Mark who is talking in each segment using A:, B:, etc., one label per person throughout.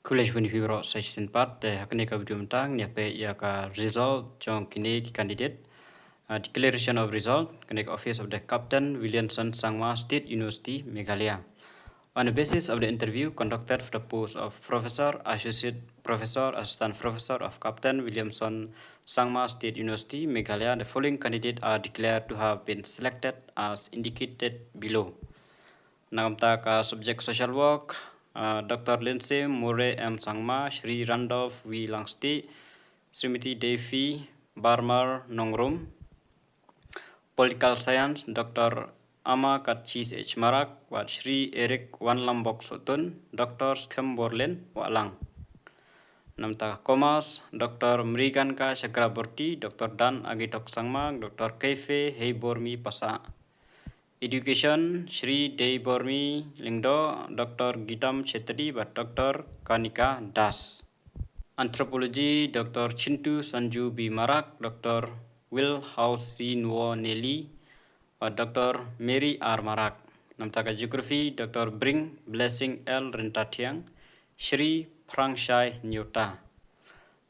A: College buni fibro section part te hakne ka video tang nya pe ya ka result chong kini ki candidate declaration of result kene office of the captain Williamson Sangma State University Meghalaya. On the basis of the interview conducted for the post of professor, associate professor, assistant professor of Captain Williamson Sangma State University Meghalaya, the following candidates are declared to have been selected as indicated below. Namta ka subject social work, Dr. Lindsay Murray M. Sangma, Shri Randolph V. Langsti, Srimati Devi Barmar Nongrum. Political science, Dr. Ama Katchis H. Marak, wat Shri Eric Wan Lambok Sotun, Dr. Skem Borlen Walang. Namta commerce, Dr. Mriganka Chakraborty, Dr. Dan Agitok Sangma, Dr. Keife Heibormi Pasa. Education, Shri Deibormi Lingdo, Dr. Gitam Chetri, but Dr. Kanika Das. Anthropology, Dr. Chintu Sanju B. Marak, Dr. Will House C. Nuo Nelly, and Dr. Mary R. Marak. Namtaka Geography, Dr. Bring Blessing L. Rentatiang, Shri Prangshai Nyota.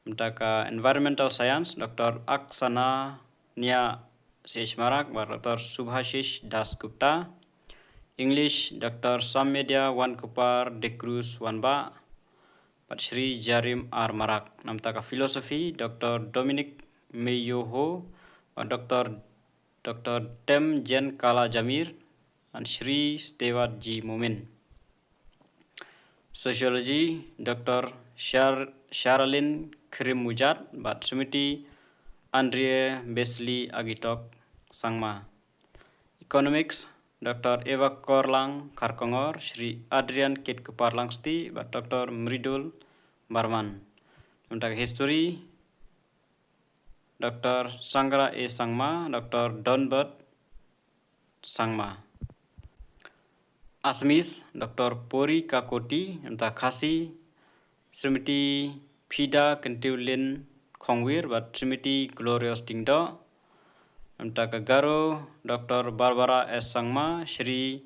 A: Namtaka Environmental Science, Dr. Aksana Nia C.H. Marak, Dr. Subhashish Das Gupta. English, Dr. Sammedia Wan Kupar De Cruz Wanba, Pat Shri Jarim R. Marak. Namtaka Philosophy, Dr. Dominic Meyoho, Dr. Tem Jen Kala Jamir, and Shri Stewart G. Mumin. Sociology, Dr. Sharalyn Krimujat, but Sumiti Andre Besley Agitok Sangma. Economics, Dr. Eva Korlang Karkongor, Shri Adrian Kit Kuparlangsti, but Dr. Mridul Barman. Namtaka History, Dr. Sangra A. Sangma, Dr. Donbert Sangma. Assamese, Dr. Pori Kakoti, Namtaka Khasi, Srimati Phida Kentiulin Khongwir, but Srimati Glorious Dingdo. Namtaka Garo, Dr. Barbara S. Sangma, Shri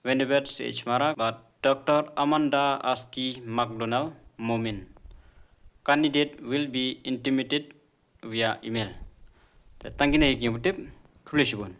A: Venebet C.H. Marak, but Dr. Amanda Aski McDonald Momin. Candidate will be intimated via email. Tangina iknyubutip, Kulishibun.